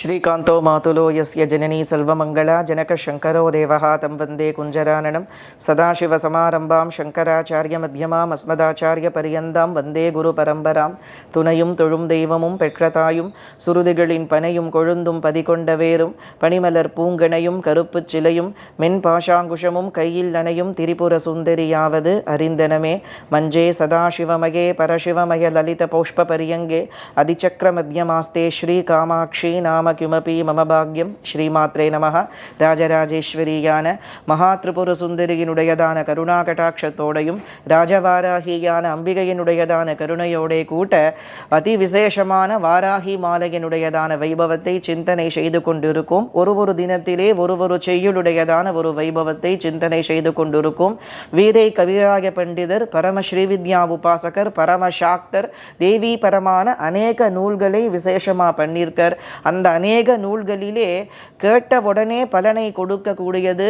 श्रीकान्तो मातुलो यस्य जननी सर्वमङ्गला जनकशङ्करो देवः तं वन्दे कुञ्जराननं सदाशिवसमारम्भां शङ्कराचार्यमध्यमाम् अस्मदाचार्यपर्यन्तां वन्दे गुरुपरம்பராं துணையும் தொழும் தெய்வமும் பெற்ற தாயும் சுருதிகளின் பனையும் கொழுந்தும் பதிகொண்ட வேரும் பனிமலர் பூங்கணையும் கருப்புச் சிலையும் மென் பாஷாங்குஷமும் கையில் நனையும் திரிபுர சுந்தரியாவது அறிந்தனமே மஞ்சே சதாசிவமயே பரசிவமய லலித பௌஷ்ப பரியங்கே அதிச்சக்ர மத்தியமாஸ்தே ஸ்ரீ காமாட்சி நாம கிமபி மம பாக்யம் ஸ்ரீமாத்ரே நமः. ராஜராஜேஸ்வரியான மகா திரிபுர சுந்தரியினுடையதான கருணா கடாட்சத்தோடையும் ராஜவாராகியான அம்பிகையினுடையதான கருணையோடே கூட்ட அதி விசேஷமான வாராகி மாலையினுடையதான வைபவத்தை சிந்தனை செய்து கொண்டிருக்கும். ஒரு தினத்திலே ஒரு செய்யுளுடையதான ஒரு வைபவத்தை சிந்தனை செய்து கொண்டிருக்கும். வீரை கவிராய பண்டிதர், பரம ஸ்ரீவித்யா உபாசகர், பரம சாக்தர், தேவி பரமான அநேக நூல்களை விசேஷமா பண்ணியிருக்கார். அந்த அநேக நூல்களிலே கேட்ட உடனே பலனை கொடுக்கக்கூடியது,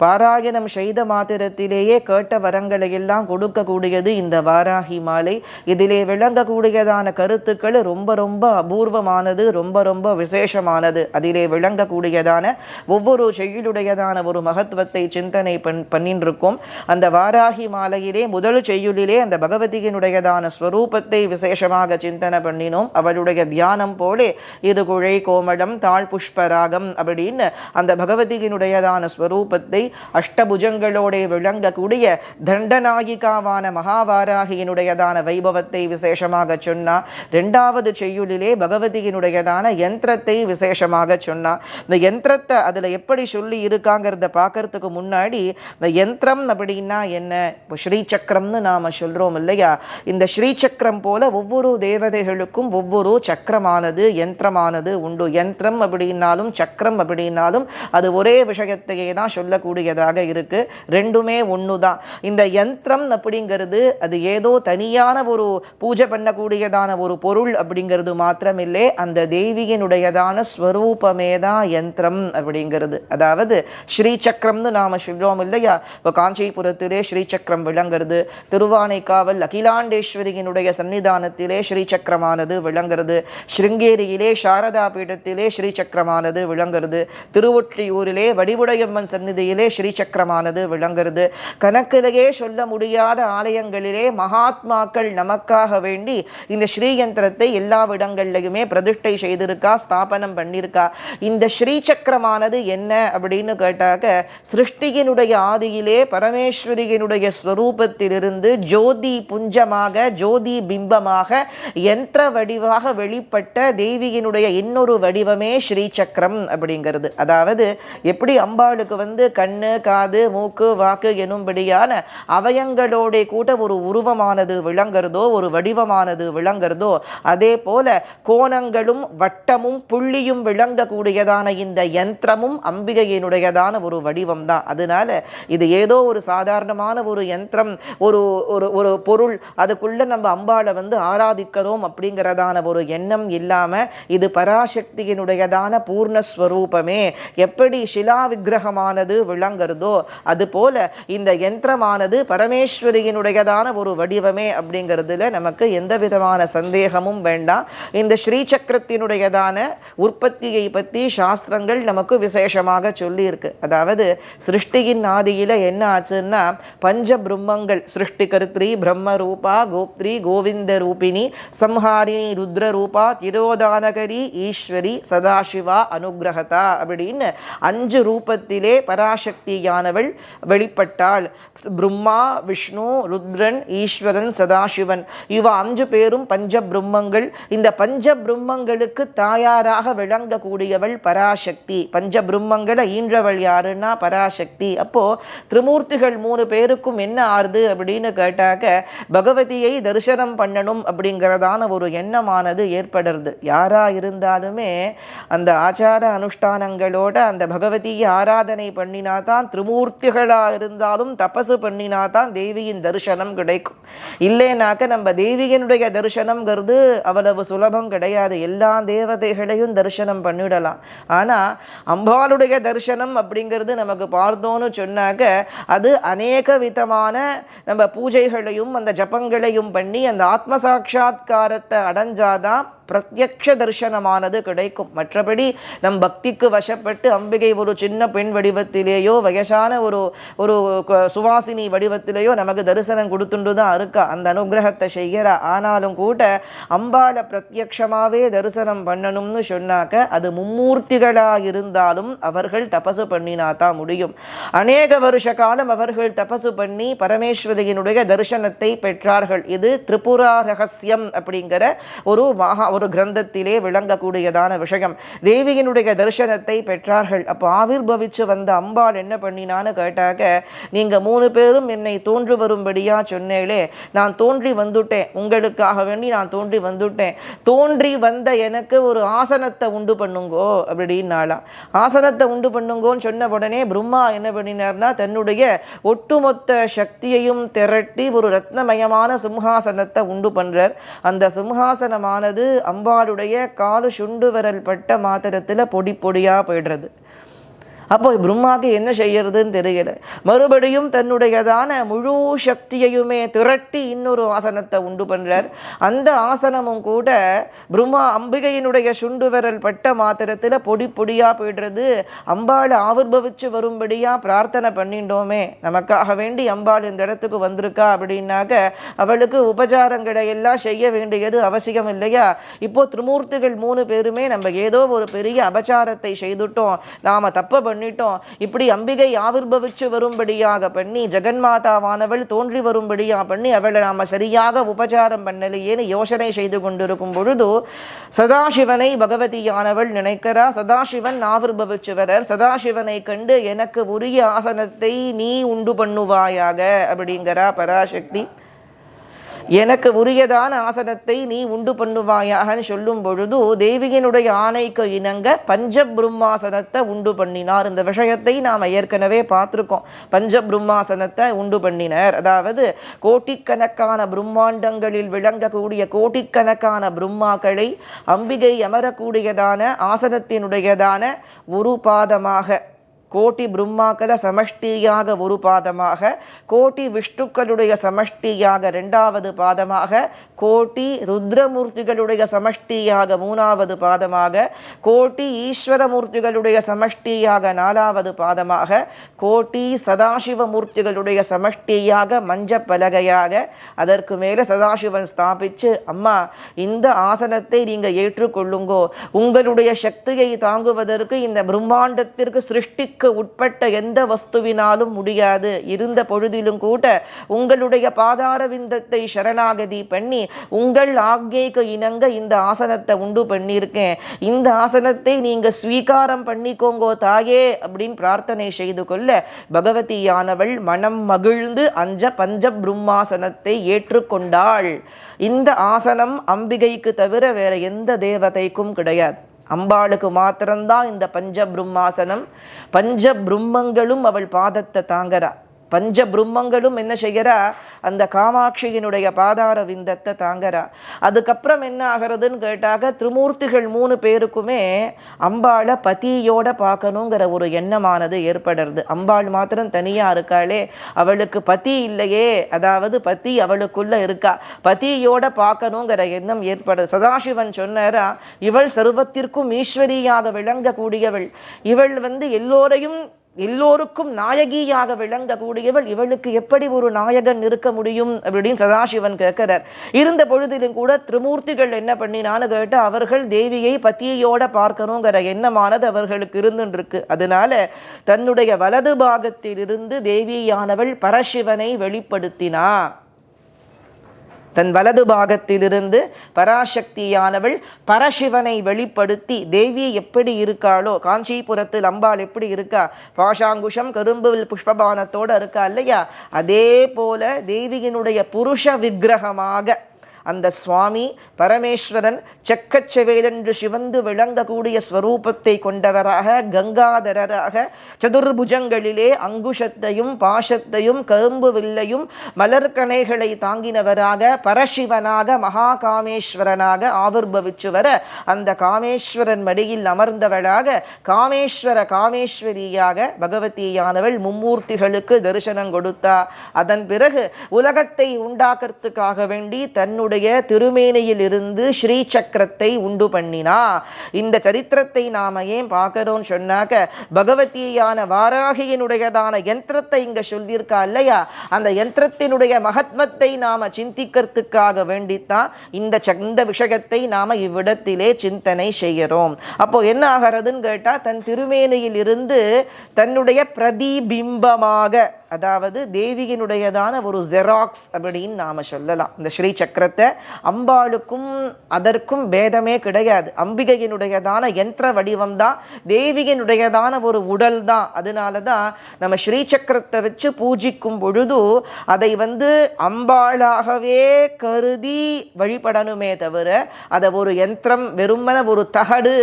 பாராயணம் செய்த மாத்திரத்திலேயே கேட்ட வரங்களை எல்லாம் கொடுக்கக்கூடியது இந்த வாராகி மாலை. இதிலே விளங்கக்கூடியதான கருத்துக்கள் ரொம்ப அபூர்வமானது, ரொம்ப விசேஷமானது. அதிலே விளங்கக்கூடியதான ஒவ்வொரு செய்யுளுடையதான ஒரு மகத்துவத்தை சிந்தனை பண்ணின்றிருக்கும். அந்த வாராகி மாலையிலே முதல் செய்யுளிலே அந்த பகவதியினுடையதான ஸ்வரூபத்தை விசேஷமாக சிந்தனை பண்ணினோம். அவளுடைய தியானம் போலே இது குழை கோமடம் தாழ் புஷ்பராகம் அப்படின்னு அந்த பகவதியினுடையதான ஸ்வரூபத்தை அஷ்டபுஜங்களோட விளங்கக்கூடிய தண்டநாயிகாவான மகாவாராகியினுடையதான வைபவத்தை விசேஷமாக சொன்னா. இரண்டாவது செய்யுளிலே பகவதியினுடையதான யந்திரத்தை விசேஷமாக சொன்னா. இந்த யந்திரத்தை அதுல எப்படி சொல்லி இருக்காங்கிறத பார்க்கறதுக்கு முன்னாடி இந்த யந்திரம் அப்படின்னா என்ன, இப்போ ஸ்ரீசக்கரம்னு நாம சொல்றோம் இல்லையா, இந்த ஸ்ரீசக்கரம் போல ஒவ்வொரு தேவதைகளுக்கும் ஒவ்வொரு சக்கரமானது யந்திரமானது உண்டு. யந்திரம் அப்படின்னாலும் சக்கரம் அப்படின்னாலும் அது ஒரே விஷயத்தையே தான் சொல்லக்கூடியதாக இருக்கு. ரெண்டுமே ஒண்ணுதான். இந்த யந்திரம் அப்படிங்கிறது அது ஏதோ தனியான ஒரு பூஜை பண்ணக்கூடியதான ஒரு பொருள் அப்படிங்கிறது மாத்திரமில்லை, அந்த தேவியினுடையதான ஸ்வரூபமே தான் யந்திரம் அப்படிங்கிறது. அதாவது ஸ்ரீசக்கரம்னு நாம சொல்றோம் இல்லையா, இப்போ காஞ்சிபுரத்திலே ஸ்ரீசக்கரம் விளங்குறது, திருவானைக்காவல் அகிலாண்டேஸ்வரியினுடைய சன்னிதானத்திலே ஸ்ரீசக்கரமானது விளங்குறது, ஸ்ருங்கேரியிலே சாரதா பீடத்திலே ஸ்ரீசக்கரமானது விளங்குறது, திருவொற்றியூரிலே வடிவுடையம்மன் சந்நிதியிலே ஸ்ரீசக்கரமானது விளங்குறது. கணக்கிலேயே சொல்ல முடியாத ஆலயங்களிலே மகாத்மாக்கள் நமக்காக வேண்டி இந்த ஸ்ரீயந்திரத்தை எல்லா இடங்கள்லையுமே பிரதிஷ்டை செய்திருக்கா, ஸ்தாபனம் பண்ணியிருக்கா. இந்த ஸ்ரீசக்கரமானது என்ன அப்படின்னு கேட்டாக்க, சிருஷ்டியினுடைய ஆதியிலே பரமேஸ்வரியினுடைய ஸ்வரூபத்திலிருந்து ஜோதி புஞ்சமாக ஜோதி பிம்பமாக யந்திர வடிவாக வெளிப்பட்ட தேவியினுடைய இன்னொரு வடிவமே ஸ்ரீசக்கரம் அப்படிங்கிறது. அதாவது எப்படி அம்பாளுக்கு கண்ணு காது மூக்கு வாக்கு எனும்படியான அவயங்களோட கூட ஒரு உருவமானது விளங்குறதோ, ஒரு வடிவமானது விளங்குறதோ, அதே போல கோணங்களும் வட்டமும் புள்ளியும் விளங்கக்கூடியதான இந்த யந்திரமும் அம்பிகையினுடையதான ஒரு வடிவம் தான். அதனால இது ஏதோ ஒரு சாதாரணமான ஒரு யந்திரம், ஒரு ஒரு பொருள், அதுக்குள்ள நம்ம அம்பாளை ஆராதிக்கிறோம் அப்படிங்கிறதான ஒரு எண்ணம் இல்லாம இது பராசக்தியினுடையதான பூர்ணஸ்வரூபமே. எப்படி சிலா விக்கிரகமானது விளங்குறதோ அது போல இந்த யந்திரமானது பரமேஸ்வரியினுடையதான ஒரு வடிவமே அப்படிங்கிறதுல நமக்கு எந்த விதமான சந்தேகமும் வேண்டாம். இந்த ஸ்ரீசக்கரத்தினுடையதான உற்பத்தியை பற்றி சாஸ்திரங்கள் நமக்கு விசேஷமாக சொல்லி இருக்கு. அதாவது சிருஷ்டியின் ஆதியில என்ன ஆச்சுன்னா, பஞ்ச பிரம்மங்கள் சிருஷ்டி கருத்ரி பிரம்ம ரூபா கோப்திரி கோவிந்த ரூபிணி சம்ஹாரிணி ருத்ர ரூபா திரோதானகரி ஈஸ்வரி சதாசிவா அனுகிரகதா அப்படின்னு 5 ரூபத்திலே பராசக்தியானவள் வெளிப்பட்டாள். பிரம்மா விஷ்ணு ருத்ரன் ஈஸ்வரன் சதாசிவன் இவ 5 பேரும் பஞ்ச பிரம்மங்கள். இந்த பஞ்ச பிரம்மங்களுக்கு தாயாராக விளங்கக்கூடியவள் பராசக்தி. பஞ்ச பிரம்மங்களை ஈன்றவள் யாருன்னா பராசக்தி. அப்போ திரிமூர்த்திகள் 3 பேருக்கும் என்ன ஆறுது அப்படின்னு கேட்டாக்க, பகவதியை தரிசனம் பண்ணணும் அப்படிங்கிறதான ஒரு எண்ணமானது ஏற்படுறது. யாரா இருந்தாலுமே அந்த ஆச்சார அனுஷ்டானங்களோட அந்த பகவதியை ஆராதனை பண்ணினாதான், திரிமூர்த்திகளா இருந்தாலும் தபசு பண்ணினாதான் தேவியின் தரிசனம் கிடைக்கும். இல்லைனாக்க நம்ம தேவியினுடைய தரிசனம்ங்கிறது அவ்வளவு சுலபம் கிடையாது. எல்லா தேவதைகளையும் தரிசனம் பண்ணிடலாம். ஆனா அம்பாளுடைய தரிசனம் அப்படிங்கிறது நமக்கு பார்த்தோன்னு சொன்னாக்க, அது அநேக விதமான நம்ம பூஜைகளையும் அந்த ஜபங்களையும் பண்ணி அந்த ஆத்ம சாட்சா்காரத்தை அடைஞ்சாதான் பிரத்யக்ஷ தரிசனமானது கிடைக்கும். மற்றபடி நம் பக்திக்கு வசப்பட்டு அம்பிகை ஒரு சின்ன பெண் வடிவத்திலேயோ வயசான ஒரு ஒரு சுவாசினி வடிவத்திலேயோ நமக்கு தரிசனம் கொடுத்துட்டு தான் இருக்கா, அந்த அனுகிரகத்தை செய்கிறா. ஆனாலும் கூட அம்பாளை பிரத்யக்ஷமாவே தரிசனம் பண்ணணும்னு சொன்னாக்க அது மும்மூர்த்திகளாக இருந்தாலும் அவர்கள் தபசு பண்ணினாதான் முடியும். அநேக வருஷ காலம் அவர்கள் தபசு பண்ணி பரமேஸ்வரியினுடைய தரிசனத்தை பெற்றார்கள். இது திரிபுரா ரகசியம் அப்படிங்கிற ஒரு கிரந்தத்திலே விளங்கக்கூடியதான விஷயம். தேவியினுடைய தரிசனத்தை பெற்றார்கள். அப்போ ஆவிர்பவிச்சு வந்த அம்பாள் என்ன பண்ணினான்னு கேட்டாக்க, நீங்க 3 பேரும் என்னை தோன்று வரும்படியா சொன்னேளே, நான் தோன்றி வந்துட்டேன், உங்களுக்காக வேண்டி நான் தோன்றி வந்துட்டேன். தோன்றி வந்த எனக்கு ஒரு ஆசனத்தை உண்டு பண்ணுங்கோ அப்படின்னாலாம். ஆசனத்தை உண்டு பண்ணுங்கோன்னு சொன்ன உடனே பிரம்மா என்ன பண்ணினார்னா, தன்னுடைய ஒட்டுமொத்த சக்தியையும் திரட்டி ஒரு ரத்னமயமான சிம்ஹாசனத்தை உண்டு பண்றார். அந்த சிம்ஹாசனமானது அம்பாளுடைய காலு சுண்டு விரல் பட்ட மாத்திரத்துல பொடி பொடியா போயிடுறது. அப்போ பிரம்மாவுக்கு என்ன செய்யறதுன்னு தெரியல. மறுபடியும் தன்னுடையதான முழு சக்தியையுமே திரட்டி இன்னொரு ஆசனத்தை உண்டு பண்றார். அந்த ஆசனமும் கூட பிரம்மா அம்பிகையினுடைய சுண்டு விரல் பட்ட மாத்திரத்துல பொடி பொடியா போயிடுறது. அம்பாள் ஆவிர்பவிச்சு வரும்படியா பிரார்த்தனை பண்ணிட்டோமே, நமக்காக வேண்டி அம்பாள் இந்த இடத்துக்கு வந்திருக்கா அப்படின்னாக்க அவளுக்கு உபச்சாரங்களை எல்லாம் செய்ய வேண்டியது அவசியம் இல்லையா? இப்போ திரிமூர்த்திகள் 3 பேருமே நம்ம ஏதோ ஒரு பெரிய அபச்சாரத்தை செய்துட்டோம், நாம தப்ப பண்ணிட்டோம், இப்படி அம்பிகை ஆவிர்பவிச்சு வரும்படியாக பண்ணி ஜெகன்மாதாவானவள் தோன்றி வரும்படியா பண்ணி அவளை நாம சரியாக உபச்சாரம் பண்ணலையேன்னு யோசனை செய்து கொண்டிருக்கும் பொழுது சதாசிவனை பகவதியானவள் நினைக்கிறா. சதாசிவன் ஆவிர்பவிச்சு வரார். சதாசிவனை கண்டு எனக்கு உரிய ஆசனத்தை நீ உண்டு பண்ணுவாயாக அப்படிங்கிறா பராசக்தி. எனக்கு உரியதான ஆசனத்தை நீ உண்டு பண்ணுவாயாகன்னு சொல்லும் பொழுது தேவியினுடைய ஆணைக்கு இணங்க பஞ்சபிரம்மாசனத்தை உண்டு பண்ணினார். இந்த விஷயத்தை நாம் ஏற்கனவே பார்த்துருக்கோம். பஞ்சபிரம்மாசனத்தை உண்டு பண்ணினர், அதாவது கோட்டிக்கணக்கான பிரம்மாண்டங்களில் விளங்கக்கூடிய கோட்டிக்கணக்கான பிரம்மாக்களை அம்பிகை அமரக்கூடியதான ஆசனத்தினுடையதான ஒரு பாதமாக, கோட்டி பிரம்மாக்கள சமஷ்டியாக ஒரு பாதமாக, கோட்டி விஷ்ணுக்களுடைய சமஷ்டியாக 2வது பாதமாக, கோட்டி ருத்ரமூர்த்திகளுடைய சமஷ்டியாக 3வது பாதமாக, கோட்டி ஈஸ்வரமூர்த்திகளுடைய சமஷ்டியாக 4வது பாதமாக, கோட்டி சதாசிவமூர்த்திகளுடைய சமஷ்டியாக மஞ்ச பலகையாக, அதற்கு மேலே சதாசிவன் ஸ்தாபிச்சு, அம்மா இந்த ஆசனத்தை நீங்க ஏற்றுக்கொள்ளுங்கோ, உங்களுடைய சக்தியை தாங்குவதற்கு இந்த பிரம்மாண்டத்திற்கு சிருஷ்டிக்க உட்பட்ட எந்த வஸ்துவினாலும் முடியாது. இருந்த பொழுதிலும் கூட உங்களுடைய பாதார விந்தத்தை சரணாகதி பண்ணி உங்கள் ஆக்ஞைக்கு இணங்க இந்த ஆசனத்தை உண்டு பண்ணியிருக்கேன். இந்த ஆசனத்தை நீங்க ஸ்வீகாரம் பண்ணிக்கோங்கோ தாயே அப்படின்னு பிரார்த்தனை செய்து கொள்ள பகவதியானவள் மனம் மகிழ்ந்து பஞ்ச பிரம்மாசனத்தை ஏற்றுக்கொண்டாள். இந்த ஆசனம் அம்பிகைக்கு தவிர வேற எந்த தேவதைக்கும் கிடையாது. அம்பாளுக்கு மாத்திரம்தான் இந்த பஞ்ச பிரம்மாசனம். பஞ்ச பிரம்மங்களும் அவள் பாதத்தை தாங்கறா. பஞ்ச பிரம்மங்களும் என்ன செய்கிறா, அந்த காமாட்சியினுடைய பாதார விந்தத்தை தாங்கறா. அதுக்கப்புறம் என்ன ஆகிறதுன்னு கேட்டாக்க, திரிமூர்த்திகள் 3 பேருக்குமே அம்பாளை பத்தியோட பார்க்கணுங்கிற ஒரு எண்ணமானது ஏற்படுறது. அம்பாள் மாத்திரம் தனியா இருக்காளே, அவளுக்கு பதி இல்லையே, அதாவது பதி அவளுக்குள்ள இருக்கா, பத்தியோட பார்க்கணுங்கிற எண்ணம் ஏற்படுது. சதாசிவன் சொன்னாரா, இவள் சர்வத்திற்கும் ஈஸ்வரியாக விளங்கக்கூடியவள், இவள் எல்லோருக்கும் நாயகியாக விளங்கக்கூடியவள், இவளுக்கு எப்படி ஒரு நாயகன் இருக்க முடியும் அப்படின்னு சதாசிவன் கேட்கிறார். இருந்த பொழுதிலும் கூட திரிமூர்த்திகள் என்ன பண்ணினான்னு கேட்டு அவர்கள் தேவியை பத்தியோட பார்க்கணுங்கிற எண்ணமானது அவர்களுக்கு இருந்துருக்கு. அதனால தன்னுடைய வலது பாகத்தில் இருந்து தேவியானவள் பரசிவனை வெளிப்படுத்தினா. தன் வலது பாகத்திலிருந்து பராசக்தியானவள் பரசிவனை வெளிப்படுத்தி தேவி எப்படி இருக்காளோ, காஞ்சிபுரத்தில் அம்பாள் எப்படி இருக்கா, பாஷாங்குஷம் கரும்புவில் புஷ்பபானத்தோடு இருக்கா இல்லையா, அதே போல தேவியினுடைய புருஷ விக்கிரகமாக அந்த சுவாமி பரமேஸ்வரன் செக்கச்செவேதென்று சிவந்து விளங்கக்கூடிய ஸ்வரூபத்தை கொண்டவராக, கங்காதரராக, சதுர்புஜங்களிலே அங்குஷத்தையும் பாசத்தையும் கரும்பு வில்லையும் மலர்கணைகளை தாங்கினவராக, பரசிவனாக மகாகாமேஸ்வரனாக ஆவிர்பவிச்சு வர அந்த காமேஸ்வரன் மடியில் அமர்ந்தவளாக காமேஸ்வரியாக பகவதியானவள் மும்மூர்த்திகளுக்கு தரிசனம் கொடுத்தா. அதன் பிறகு உலகத்தை உண்டாக்குறதுக்காக வேண்டி தன்னுடைய தன்னுடைய திருமேனியில் இருந்து ஸ்ரீ சக்கரத்தை உண்டு பண்ணினா. இந்த சரித்திரத்தை நாம ஏன் பார்க்கிறோம் சொன்னாக்க, பகவதியான வாராகியினுடையதான யந்திரத்தை இங்க சொல்லியிருக்கா இல்லையா, அந்த யந்திரத்தினுடைய மகத்வத்தை நாம சிந்திக்கிறதுக்காக வேண்டித்தான் இந்த விஷயத்தை நாம இவ்விடத்திலே சிந்தனை செய்கிறோம். அப்போ என்ன ஆகிறதுன்னு கேட்டா, தன் திருமேனியில் இருந்து தன்னுடைய பிரதிபிம்பமாக, அதாவது தேவியினுடையதான ஒரு ஜெராக்ஸ் அப்படின்னு நாம சொல்லலாம். இந்த ஸ்ரீ சக்கரத்தை அம்பாளுக்கும் அதற்கும் பேதமே கிடையாது. அம்பிகையினுடையதான யந்திர வடிவம் தான், தேவியினுடையதான ஒரு உடல் தான். அதனாலதான் நம்ம ஸ்ரீ சக்கரத்தை வச்சு பூஜிக்கும் பொழுது அதை அம்பாளாகவே கருதி வழிபடணுமே தவிர, அதை ஒரு யந்திரம், வெறுமன ஒரு தகடு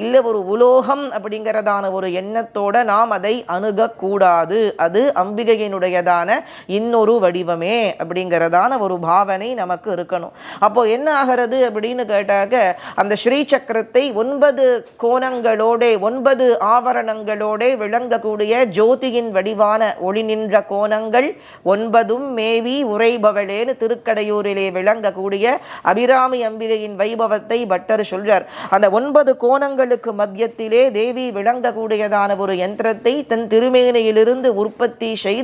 இல்லை ஒரு உலோகம் அப்படிங்கிறதான ஒரு எண்ணத்தோட நாம் அதை அணுகக்கூடாது. அது அம்பிகை இன்னொரு வடிவமே அப்படிங்கிறதான ஒரு பாவனை நமக்கு இருக்கணும். அப்போ என்ன ஆகிறது அப்படின்னு கேட்டாக்க, அந்த ஸ்ரீ சக்கரத்தை 9 கோணங்களோட 9 ஆவரணங்களோட விளங்கக்கூடிய ஜோதியின் வடிவான ஒளி நின்ற கோணங்கள் 9ம் மேவி உரைபவளேன்னு திருக்கடையூரிலே விளங்கக்கூடிய அபிராமி அம்பிகையின் வைபவத்தை பட்டர் சொல்றார். அந்த 9 கோணங்களுக்கு மத்தியத்திலே தேவி விளங்கக்கூடியதான ஒரு யந்திரத்தை தன் திருமேனியிலிருந்து உற்பத்தி செய்து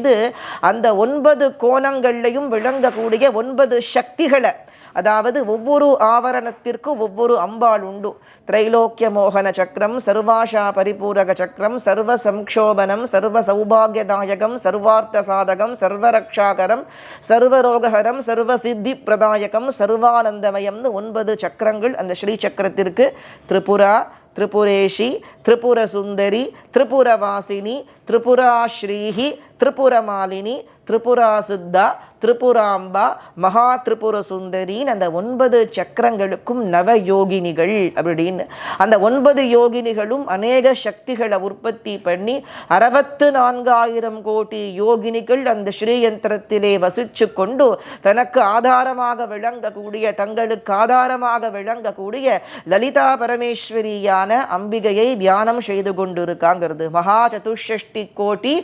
அந்த 9 கோணங்களையும் விளங்கக்கூடிய 9 சக்திகளை, அதாவது ஒவ்வொரு ஆவரணத்திற்கும் ஒவ்வொரு அம்பாள் உண்டு. திரைலோக்கிய மோகன சக்கரம், சர்வாஷா பரிபூரக சக்கரம், சர்வ சம்க்ஷோபனம், சர்வ சௌபாகியதாயகம், சர்வார்த்த சாதகம், சர்வரக்ஷாகரம், சர்வரோகஹரம், சர்வ சித்தி பிரதாயகம், சர்வானந்தமயம்னு 9 சக்கரங்கள் அந்த ஸ்ரீ சக்கரத்திற்கு. திரிபுரா, திரிபுரேஷி, திரிபுர சுந்தரி, திரிபுரவாசினி, திரிபுரா ஸ்ரீஹி, திரிபுரமாலினி, திரிபுரா சித்தா, திரிபுராம்பா, மகா திரிபுர சுந்தரின்னு அந்த 9 சக்கரங்களுக்கும் நவ யோகினிகள் அப்படின்னு. அந்த 9 யோகினிகளும் அநேக சக்திகளை உற்பத்தி பண்ணி 64,000 கோடி யோகினிகள் அந்த ஸ்ரீயந்திரத்திலே வசிச்சு கொண்டு தனக்கு ஆதாரமாக விளங்கக்கூடிய, தங்களுக்கு ஆதாரமாக விளங்கக்கூடிய லலிதா பரமேஸ்வரியான அம்பிகையை தியானம் செய்து கொண்டிருக்காங்கிறது. மகா சதுஷ்டி கோட்டி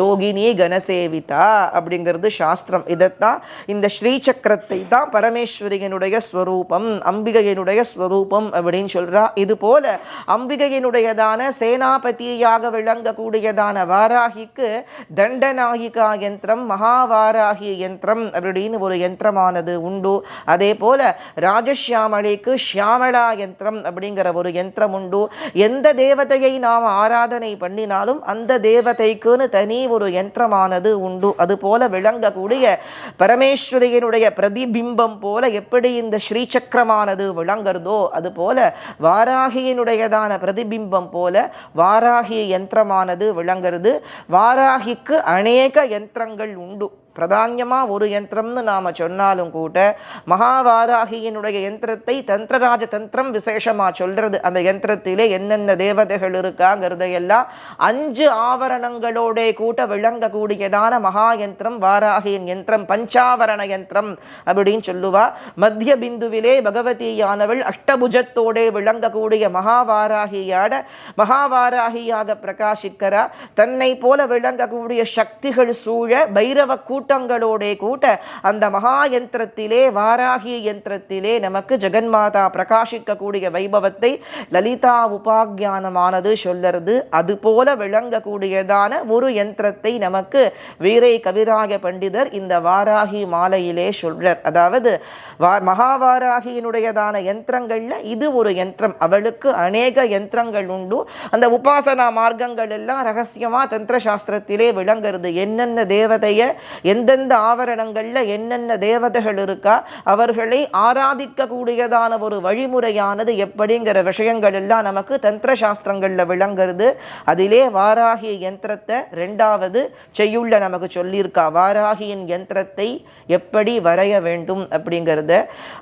யோகினி கணசேவிதா அப்படிங்கிறது சாஸ்திரம். இதைத்தான் இந்த ஸ்ரீ சக்கரத்தை தான் பரமேஸ்வரியினுடைய ஸ்வரூபம், அம்பிகையினுடைய ஸ்வரூபம் அப்படின்னு சொல்றா. இது போல அம்பிகையினுடையதான சேனாபதியாக விளங்கக்கூடியதான வாராகிக்கு தண்டநாயிகா யந்திரம், மகாவாராகி யந்திரம் அப்படின்னு ஒரு யந்திரமானது உண்டு. அதே போல ராஜசியாமளிக்கு ஷியாமளா யந்திரம் அப்படிங்கிற ஒரு யந்திரம் உண்டு. எந்த தேவதையை நாம் ஆராதனை பண்ணினாலும் அந்த தேவதைக்குன்னு தனி ஒரு யந்திரமானது உண்டு. அது போல விளங்கக்கூடிய பரமேஸ்வரியினுடைய பிரதிபிம்பம் போல எப்படி இந்த ஸ்ரீசக்கரமானது விளங்குறதோ, அது போல வாராகியினுடையதான பிரதிபிம்பம் போல வாராகி யந்திரமானது விளங்குறது. வாராகிக்கு அநேக யந்திரங்கள் உண்டு. பிரதானியமா ஒரு யந்திரம்னு நாம சொன்னாலும் கூட மகாவாராகியினுடைய யந்திரத்தை தந்திரராஜ தந்திரம் விசேஷமா சொல்றது. அந்த யந்திரத்திலே என்னென்ன தேவதைகள் இருக்காங்கிறதையெல்லாம் 5 ஆவரணங்களோட கூட்ட விளங்கக்கூடியதான மகா யந்திரம் வாராகியின் யந்திரம், பஞ்சாவரண யந்திரம் அப்படின்னு சொல்லுவா. மத்திய பிந்துவிலே பகவதியானவள் அஷ்டபுஜத்தோட விளங்கக்கூடிய மகாவாராகியாட மகாவாராகியாக பிரகாசிக்கிறா. தன்னை போல விளங்கக்கூடிய சக்திகள் சூழ பைரவ கூட்டங்களோட கூட்ட அந்த மகா யந்திரத்திலே வாராகி யந்திரத்திலே நமக்கு ஜெகன்மாதா பிரகாசிக்கக்கூடிய வைபவத்தை லலிதா உபாக்யானமானது சொல்லுறது. அது போல விளங்கக்கூடியதான ஒரு யந்திரத்தை நமக்கு வீரை கவிராய பண்டிதர் இந்த வாராகி மாலையிலே சொல்றார். அதாவது மகாவாராகியினுடையதான யந்திரங்கள்ல இது ஒரு யந்திரம். அவளுக்கு அநேக யந்திரங்கள் உண்டு. அந்த உபாசனா மார்க்கங்கள் எல்லாம் ரகசியமா தந்திர சாஸ்திரத்திலே விளங்குறது. என்னென்ன தேவதைய எந்தெந்த ஆவரணங்கள்ல என்னென்ன தேவதைகள் இருக்கா, அவர்களை ஆராதிக்க கூடியதான ஒரு வழிமுறையானது எப்படிங்கிற விஷயங்கள் எல்லாம் நமக்கு தந்திர சாஸ்திரங்கள்ல விளங்குறது. அதிலே வாராகி யந்திரத்தை 2வது செய்யுள்ள நமக்கு சொல்லியிருக்கா. வாராகியின் யந்திரத்தை எப்படி வரைய வேண்டும் அப்படிங்கிறத.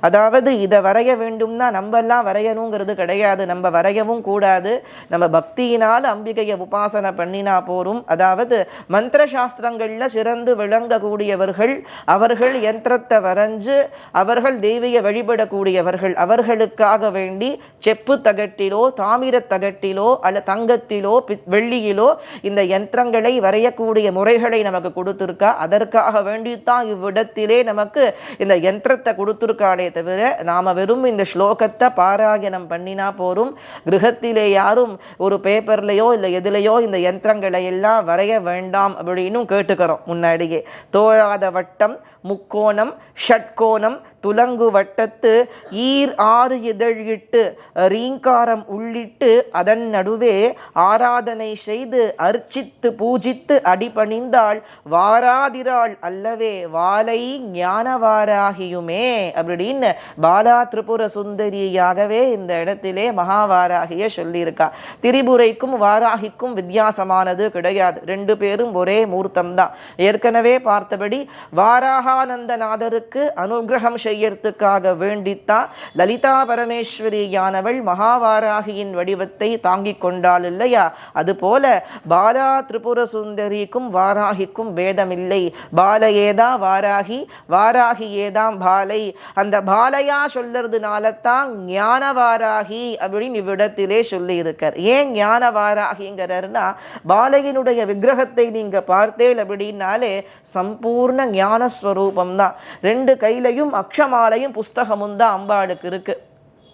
அதாவது இதை வரைய வேண்டும்னா நம்ம எல்லாம் வரையணுங்கிறது கிடையாது, நம்ம வரையவும் கூடாது. நம்ம பக்தியினால் அம்பிகையை உபாசனை பண்ணினா போரும். அதாவது மந்திர சாஸ்திரங்கள்ல சிறந்து விளங்க விளங்கக்கூடியவர்கள், அவர்கள் யந்திரத்தை வரைஞ்சு அவர்கள் தெய்வீக வழிபடக்கூடியவர்கள். அவர்களுக்காக வேண்டி செப்பு தகட்டிலோ தாமிர தகட்டிலோ அல்ல தங்கத்திலோ வெள்ளியிலோ இந்த யந்திரங்களை வரையக்கூடிய முறைகளை நமக்கு கொடுத்திருக்கா. அதற்காக வேண்டித்தான் இவ்விடத்திலே நமக்கு இந்த யந்திரத்தை கொடுத்திருக்காளே தவிர நாம வெறும் இந்த ஸ்லோகத்தை பாராயணம் பண்ணினா போரும். கிரகத்திலே யாரும் ஒரு பேப்பர்லையோ இல்லை எதிலையோ இந்த யந்திரங்களை எல்லாம் வரைய வேண்டாம் அப்படின்னு கேட்டுக்கிறோம் முன்னாடியே. தோராத வட்டம், முக்கோணம், ஷட்கோணம், துலங்கு வட்டத்து ஈர் 6 இதழிட்டு ரீங்காரம் உள்ளிட்டு அதன் நடுவே ஆராதனை செய்து அர்ச்சித்து பூஜித்து அடிபணிந்தாள் வாராதிராள் அல்லவே வாலை ஞானவாராகியுமே அப்படின்னு பாலா திரிபுர சுந்தரியாகவே இந்த இடத்திலே மகாவாராகிய சொல்லியிருக்கா. திரிபுரைக்கும் வாராகிக்கும் வித்தியாசமானது கிடையாது. 2 பேரும் ஒரே மூர்த்தம் தான். ஏற்கனவே பார்த்தபடி வாராகானந்தநாதருக்கு அனுகிரகம் செய்யறதுக்காக வேண்டித்தான் லலிதா பரமேஸ்வரியானவள் மகாவாராகியின் வடிவத்தை தாங்கிக் கொண்டாள் இல்லையா? அதுபோல பாலா திரிபுர சுந்தரிக்கும் வாராகிக்கும் பேதமில்லை. பாலையேதான் வாராகி, வாராகியேதான் பாலை. அந்த பாலையா சொல்றதுனால தான் ஞான வாராகி அப்படின்னு இவ்விடத்திலே சொல்லி இருக்கார். ஏன் ஞான வாராகிங்கிறார்னா, பாலையினுடைய விக்கிரகத்தை நீங்க பார்த்தேன் அப்படின்னாலே சம்பூர்ண ஞானஸ்வரூபம் தான். 2 கையிலையும் அக்ஷமாலையும் புஸ்தகமும் தான் அம்பாளுக்கு இருக்கு.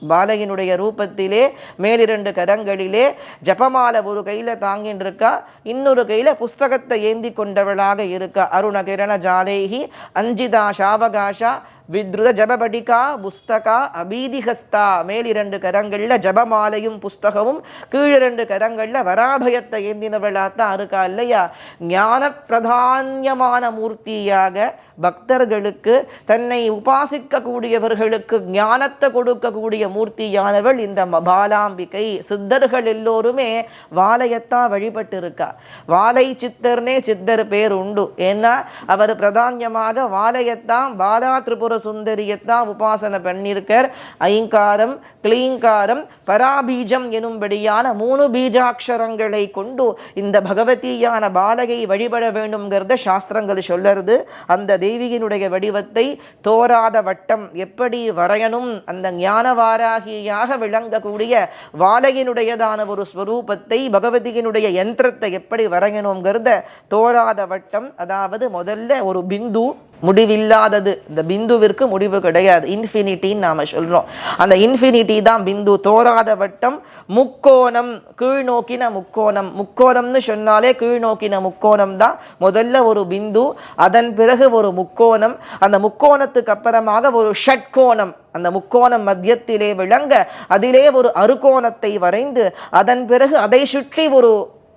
பாலையினுடைய ரூபத்திலே மேல் 2 கரங்களிலே ஜபமாலை ஒரு கையில தாங்கின்னு இருக்கா, இன்னொரு கையில புஸ்தகத்தை ஏந்தி கொண்டவளாக இருக்கா. அருணகிரண ஜாலேஹி அஞ்சிதா சாவகாஷா வித்ருத ஜபபடிகா புஸ்தகா அபீதிஹஸ்தா. மேல் 2 கரங்கள்ல ஜபமாலையும் புஸ்தகமும், கீழ் 2 கரங்கள்ல வராபயத்தை ஏந்தினவளாத்தான் இருக்கா இல்லையா? ஞான பிரதான்யமான மூர்த்தியாக பக்தர்களுக்கு, தன்னை உபாசிக்க கூடியவர்களுக்கு ஞானத்தை கொடுக்கக்கூடிய மூர்த்தியானவள் இந்த பாலாம்பிகை. சித்தர்கள் எல்லோருமே வாலையத்தான் வழிபட்டு இருக்கா. வாலை சித்தர்னே சித்தர் பேர் உண்டு. ஏன்னா அவர் பிரதான்யமாக வாலையத்தான் பாலா திரிபுர சுந்தரியத்தான் உபாசனை பண்ணியிருக்கார். ஐங்காரம், கிளீங்காரம், பராபீஜம் எனும்படியான 3 பீஜாட்சரங்களை கொண்டு இந்த பகவதியான பாலகை வழிபட வேண்டும்ங்கிறத சாஸ்திரங்கள் சொல்லுறது. அந்த தேவியினுடைய வடிவத்தை தோராத வட்டம் எப்படி வரையணும், அந்த ஞானவாராகியாக விளங்கக்கூடிய வாலையினுடையதான ஒரு ஸ்வரூபத்தை பகவதியினுடைய யந்திரத்தை எப்படி வரையணுங்கிறத தோராத வட்டம், அதாவது முதல்ல ஒரு பிந்து, முடிவில்லாதது. இந்த பிந்துவிற்கு முடிவு கிடையாது, இன்ஃபினிட்டின்னு நாம சொல்றோம். அந்த இன்ஃபினிட்டி தான் பிந்து. தோராத வட்டம், முக்கோணம், கீழ் நோக்கின முக்கோணம். முக்கோணம்னு சொன்னாலே கீழ் நோக்கின முக்கோணம் தான். முதல்ல ஒரு பிந்து, அதன் பிறகு ஒரு முக்கோணம், அந்த முக்கோணத்துக்கு அப்புறமாக ஒரு ஷட்கோணம், அந்த முக்கோணம் மத்தியத்திலே விளங்க அதிலே ஒரு அறுகோணத்தை வரைந்து அதன் பிறகு அதை சுற்றி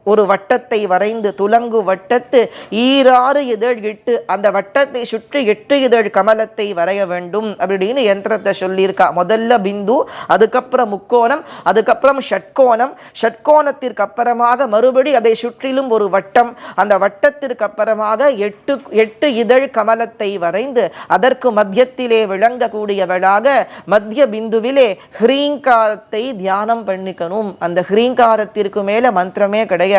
ஒரு வட்டத்தை வரைந்து துலங்கு வட்டத்து 6 இதழ் இட்டு அந்த வட்டத்தை சுற்றி 8 இதழ் கமலத்தை வரைய வேண்டும் அப்படின்னு யந்திரத்தை சொல்லியிருக்கா. முதல்ல பிந்து, அதுக்கப்புறம் முக்கோணம், அதுக்கப்புறம் ஷட்கோணம், ஷட்கோணத்திற்கு அப்புறமாக மறுபடி அதை சுற்றிலும் ஒரு வட்டம், அந்த வட்டத்திற்கு அப்புறமாக 8 இதழ் கமலத்தை வரைந்து அதற்கு மத்தியத்திலே விளங்கக்கூடியவளாக மத்திய பிந்துவிலே ஹ்ரீங்காரத்தை தியானம் பண்ணிக்கணும். அந்த ஹ்ரீங்காரத்திற்கு மேல மந்திரமே கிடையாது.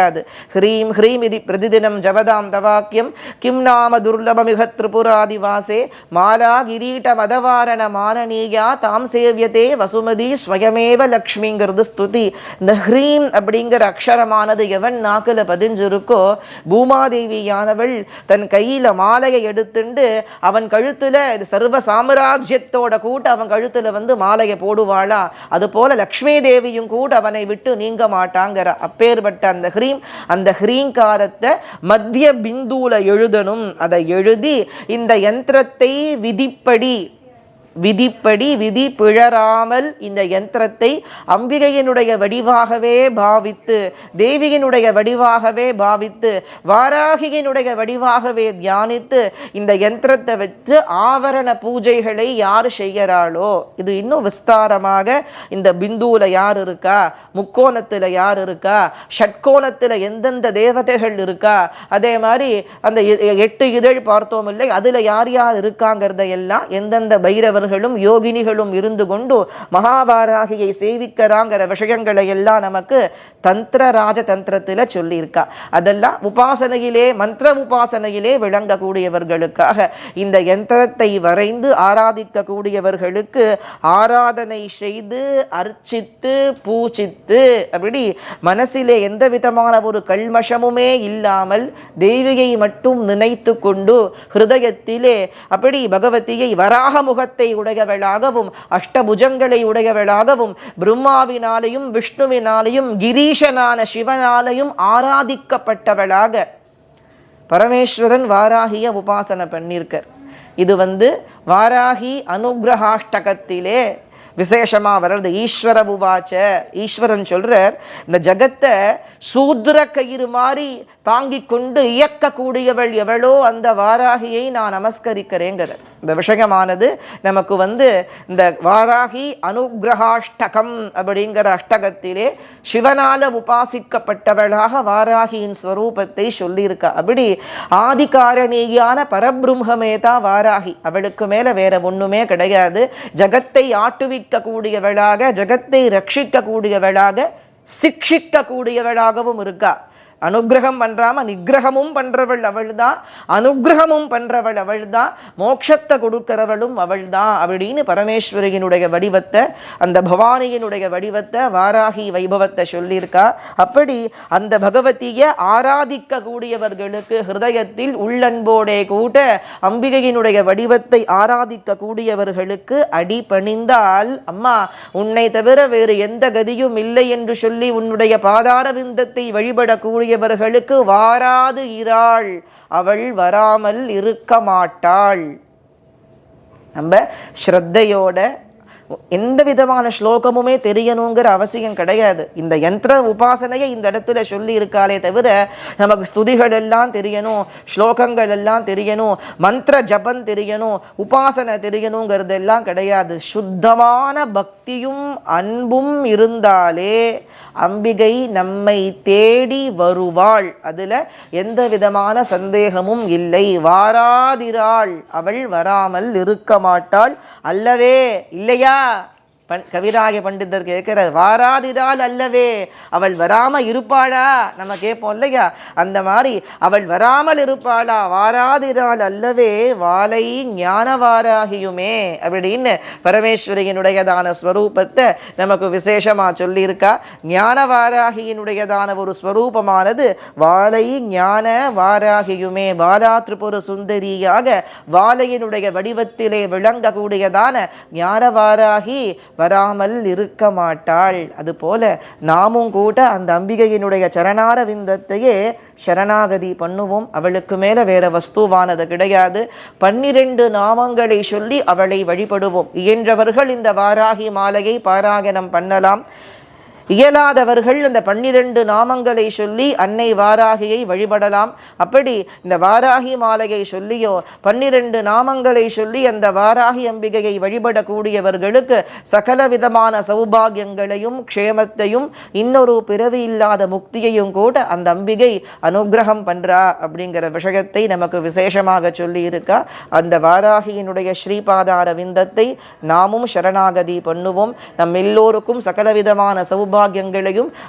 ஹ்ரீம் ஹ்ரீம் இதி பிரதிதினம் ஜவதாம் தவாக்கியம் கிம் நாம துர்லபமிக திரிபுராதிவாசே மாலா கிரீட மதவாரண மானனீயா தாம் சேவியதே வசுமதி ஸ்வயமேவ லக்ஷ்மிங்கிறது ஸ்துதி. இந்த ஹ்ரீம் அப்படிங்கிற அக்ஷரமானது எவன் நாக்குல பதிஞ்சிருக்கோ, பூமாதேவியானவள் தன் கையில மாலையை எடுத்துண்டு அவன் கழுத்துல சர்வ சாம்ராஜ்யத்தோட கூட அவன் கழுத்துல மாலையை போடுவாளா. அது போல லக்ஷ்மி தேவியும் கூட அவனை விட்டு நீங்க மாட்டாங்கிற. அப்பேற்பட்ட அந்த ஹ்ரீங்காரத்தை மத்திய பிந்துல எழுதணும். அதை எழுதி இந்த யந்திரத்தை விதி பிழறாமல் இந்த யந்திரத்தை அம்பிகையினுடைய வடிவாகவே பாவித்து, தேவியினுடைய வடிவாகவே பாவித்து, வாராகியினுடைய வடிவாகவே தியானித்து இந்த யந்திரத்தை வச்சு ஆவரண பூஜைகளை யார் செய்யறாளோ, இது இன்னும் விஸ்தாரமாக இந்த பிந்துல யார் இருக்கா, முக்கோணத்துல யார் இருக்கா, ஷட்கோணத்துல எந்தெந்த தேவதைகள் இருக்கா, அதே மாதிரி அந்த 8 இதழ் பார்த்தோம் இல்லை, அதுல யார் யார் இருக்காங்கிறத எல்லாம் எந்தெந்த பைரவர் முனிவர்களும் யோகினிகளும் இருந்து கொண்டு மகாவாராகியை சேவிக்கிறாங்கிற விஷயங்களை எல்லாம் நமக்கு தந்திர ராஜதந்திரத்தில் சொல்லியிருக்கா. அதெல்லாம் உபாசனையிலே மந்திர உபாசனையிலே விளங்கக்கூடியவர்களுக்காக இந்த யந்திரத்தை வரைந்து ஆராதிக்கக்கூடியவர்களுக்கு ஆராதனை செய்து அர்ச்சித்து பூஜித்து அப்படி மனசிலே எந்த விதமான ஒரு கல்மஷமுமே இல்லாமல் தேவியை மட்டும் நினைத்து கொண்டு ஹிருதயத்திலே அப்படி பகவதியை வராக முகத்தை உடையவளாகவும் அஷ்டபுஜங்களை உடையவளாகவும் பிரம்மாவினாலையும் விஷ்ணுவினாலையும் கிரீஷனான சிவனாலையும் ஆராதிக்கப்பட்டவளாக பரமேஸ்வரன் வாராகிய உபாசனை பண்ணியிருக்கார். இது வாராகி அனுகிரகாஷ்டகத்திலே விசேஷமா வர்றது. ஈஸ்வர உவாச்ச, ஈஸ்வரன் சொல்றார், இந்த ஜகத்தை சூத்ர கயிறு மாதிரி தாங்கி கொண்டு இயக்கக்கூடியவள் எவளோ அந்த வாராகியை நான் நமஸ்கரிக்கிறேங்கிறார். இந்த விஷயமானது நமக்கு இந்த வாராகி அனுகிரகாஷ்டகம் அப்படிங்கிற அஷ்டகத்திலே சிவனால உபாசிக்கப்பட்டவளாக வாராகியின் ஸ்வரூபத்தை சொல்லியிருக்கா. அப்படி ஆதிகாரணியான பரபிரம்மே தான் வாராகி. அவளுக்கு மேல வேற ஒண்ணுமே கிடையாது. ஜகத்தை ஆட்டுவிக்கக்கூடியவளாக, ஜகத்தை ரட்சிக்க கூடியவளாக, சிக்ஷிக்க கூடியவளாகவும் இருக்கா. அனுகிரகம் பண்றாம நிகிரகமும் பண்றவள் அவள் தான், அனுகிரகமும் பண்றவள் அவள் தான், மோட்சத்தை கொடுக்கிறவளும் அவள் தான் அப்படின்னு பரமேஸ்வரியினுடைய வடிவத்தை, அந்த பவானியினுடைய வடிவத்தை, வாராகி வைபவத்தை சொல்லியிருக்கா. அப்படி அந்த பகவதியை ஆராதிக்க கூடியவர்களுக்கு ஹிருதயத்தில் உள்ளன்போடே கூட அம்பிகையினுடைய வடிவத்தை ஆராதிக்க கூடியவர்களுக்கு அடி பணிந்தால், அம்மா உன்னை தவிர வேறு எந்த கதியும் இல்லை என்று சொல்லி உன்னுடைய பாதார விந்தத்தை வழிபடக்கூடிய வர்களுக்கு வாராது இராள், அவள் வராமல் இருக்க மாட்டாள். நம்ம ஸ்ரத்தையோட எந்த விதமான ஸ்லோகமுமே தெரியணுங்கிற அவசியம் கிடையாது. இந்த யந்திர உபாசனையை இந்த இடத்துல சொல்லி இருக்காளே தவிர நமக்கு ஸ்துதிகள் எல்லாம் தெரியணும், ஸ்லோகங்கள் எல்லாம் தெரியணும், மந்திர ஜபம் தெரியணும், உபாசனை தெரியணுங்கிறது எல்லாம் கிடையாது. சுத்தமான பக்தியும் அன்பும் இருந்தாலே அம்பிகை நம்மை தேடி வருவாள். அதுல எந்த விதமான சந்தேகமும் இல்லை. வாராதிராள், அவள் வராமல் இருக்க மாட்டாள். அல்லவே இல்லையா? கவிராய பண்டிதர் கேட்கிறார், வாராதிராள் அல்லவே, அவள் வராம இருப்பாளா? நம்ம கேட்போம் இல்லையா? அந்த மாதிரி அவள் வராமல் இருப்பாளா? வாராதிராள் அல்லவே, வாலை ஞான வாராகியுமே அப்படின்னு பரமேஸ்வரியினுடையதான ஸ்வரூபத்தை நமக்கு விசேஷமா சொல்லியிருக்கா. ஞான வாராகியினுடையதான ஒரு ஸ்வரூபமானது வாலை ஞான வாராகியுமே, வாலா திரிபுர சுந்தரியாக வாலையினுடைய வடிவத்திலே விளங்கக்கூடியதான ஞான வாராகி வராமல் இருக்க மாட்டாள். அதுபோல நாமும் கூட அந்த அம்பிகையினுடைய சரணார விந்தத்தையே சரணாகதி பண்ணுவோம். அவளுக்கு மேல வேற வஸ்துவானது கிடையாது. 12 நாமங்களை சொல்லி அவளை வழிபடுவோம். இயன்றவர்கள் இந்த வாராகி மாலையை பாராயணம் பண்ணலாம். இயலாதவர்கள் அந்த 12 நாமங்களை சொல்லி அன்னை வாராகியை வழிபடலாம். அப்படி இந்த வாராகி மாலையை சொல்லியோ 12 நாமங்களை சொல்லி அந்த வாராகி அம்பிகையை வழிபடக்கூடியவர்களுக்கு சகல விதமான சௌபாகியங்களையும் க்ஷேமத்தையும் இன்னொரு பிறவி இல்லாத முக்தியையும் கூட அந்த அம்பிகை அனுகிரகம் பண்றா அப்படிங்கிற விஷயத்தை நமக்கு விசேஷமாக சொல்லி இருக்கா. அந்த வாராகியினுடைய ஸ்ரீபாதார விந்தத்தை நாமும் சரணாகதி பண்ணுவோம். நம் எல்லோருக்கும் சகலவிதமான சௌபாகியங்களையும்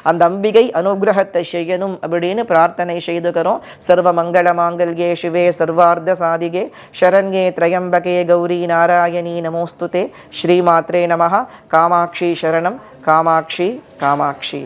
அந்த அம்பிகை அனுகிரகத்தை செய்யணும் அப்படின்னு பிரார்த்தனை செய்துகிறோம். சர்வ மங்கள மாங்கல்யே சிவே சர்வார்த்த சாதிகே சரண்யே த்ரயம்பகே கௌரி நாராயணி நமோஸ்துதே. ஸ்ரீமாத்ரே நமஹ. காமாட்சி சரணம். காமாட்சி காமாட்சி.